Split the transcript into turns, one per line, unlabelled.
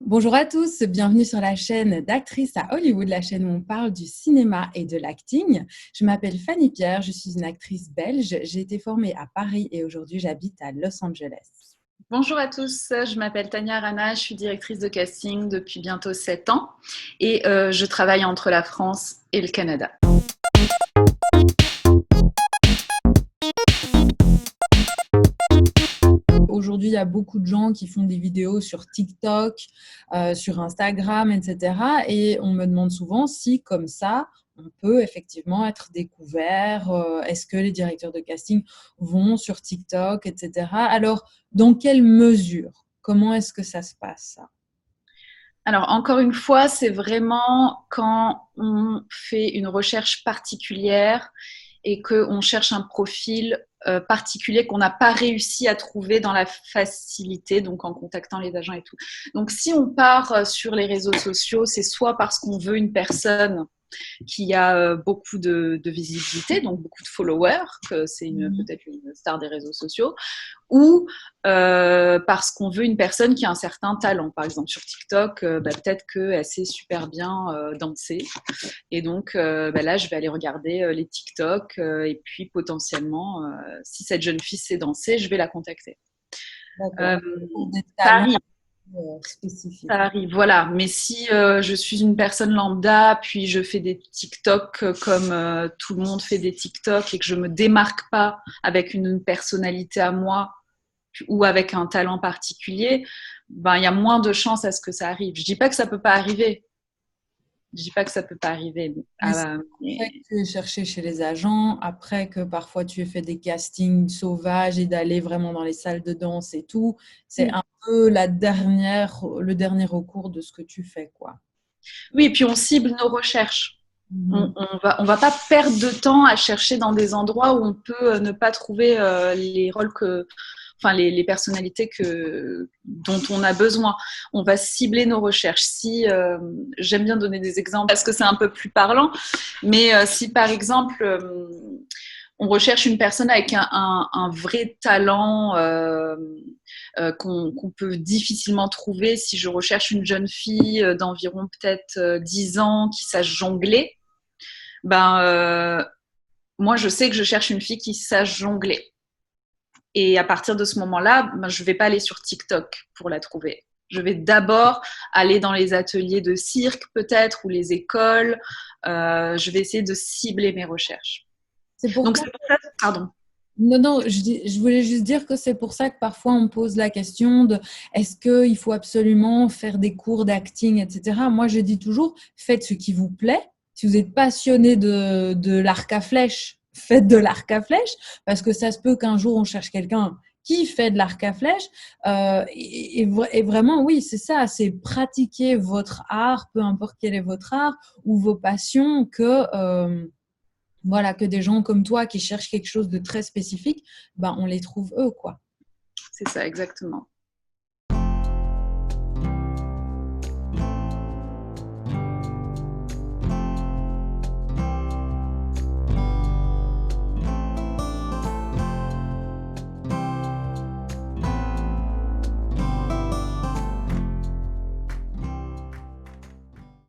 Bonjour à tous, bienvenue sur la chaîne d'Actrices à Hollywood, la chaîne où on parle du cinéma et de l'acting. Je m'appelle Fanny Pierre, je suis une actrice belge. J'ai été formée à Paris et aujourd'hui j'habite à Los Angeles.
Bonjour à tous, je m'appelle Tania Rana, je suis directrice de casting depuis bientôt 7 ans et je travaille entre la France et le Canada.
Aujourd'hui, il y a beaucoup de gens qui font des vidéos sur TikTok, sur Instagram, etc. Et on me demande souvent si, comme ça, on peut effectivement être découvert. Est-ce que les directeurs de casting vont sur TikTok, etc. Alors, dans quelle mesure? Comment est-ce que ça se passe, ça?
Alors encore une fois, c'est vraiment quand on fait une recherche particulière et qu'on cherche un profil particulier qu'on n'a pas réussi à trouver dans la facilité, donc en contactant les agents et tout. Donc si on part sur les réseaux sociaux, c'est soit parce qu'on veut une personne qui a beaucoup de visibilité, donc beaucoup de followers, que c'est peut-être une star des réseaux sociaux, ou parce qu'on veut une personne qui a un certain talent. Par exemple, sur TikTok, peut-être qu'elle sait super bien danser. Et donc, là, je vais aller regarder les TikTok et puis potentiellement, si cette jeune fille sait danser, je vais la contacter.
D'accord.
Euh,
Pour des
Ça
talents
arrive.
spécifiques.
Ça arrive, voilà. Mais si je suis une personne lambda, puis je fais des TikTok comme tout le monde fait des TikTok et que je me démarque pas avec une personnalité à moi ou avec un talent particulier, ben il y a moins de chances à ce que ça arrive. Je dis pas que ça peut pas arriver. Je dis pas que ça peut pas arriver.
Mais c'est
Mais
après que tu es cherché chez les agents, après que parfois tu aies fait des castings sauvages et d'aller vraiment dans les salles de danse et tout, c'est un peu le dernier recours de ce que tu fais, quoi.
oui, et puis on cible nos recherches.
Mhm.
On va pas perdre de temps à chercher dans des endroits où on peut ne pas trouver les rôles enfin les personnalités dont on a besoin. On va cibler nos recherches. Si j'aime bien donner des exemples parce que c'est un peu plus parlant, mais si par exemple on recherche une personne avec un vrai talent qu'on peut difficilement trouver, si je recherche une jeune fille d'environ peut-être 10 ans qui sache jongler, ben moi je sais que je cherche une fille qui sache jongler. Et à partir de ce moment-là, ben, je ne vais pas aller sur TikTok pour la trouver. Je vais d'abord aller dans les ateliers de cirque peut-être ou les écoles. Je vais essayer de cibler mes recherches.
C'est pour
Donc
ça.
c'est pour ça, pardon.
Non, non, je voulais juste dire que c'est pour ça que parfois on me pose la question de est-ce qu'il faut absolument faire des cours d'acting, etc. Moi, je dis toujours, faites ce qui vous plaît. Si vous êtes passionné de l'arc à flèche, faites de l'arc à flèche, parce que ça se peut qu'un jour on cherche quelqu'un qui fait de l'arc à flèche. Et vraiment, oui, c'est ça, c'est pratiquer votre art, peu importe quel est votre art, ou vos passions, voilà, que des gens comme toi qui cherchent quelque chose de très spécifique, ben on les trouve eux, quoi.
C'est ça, exactement.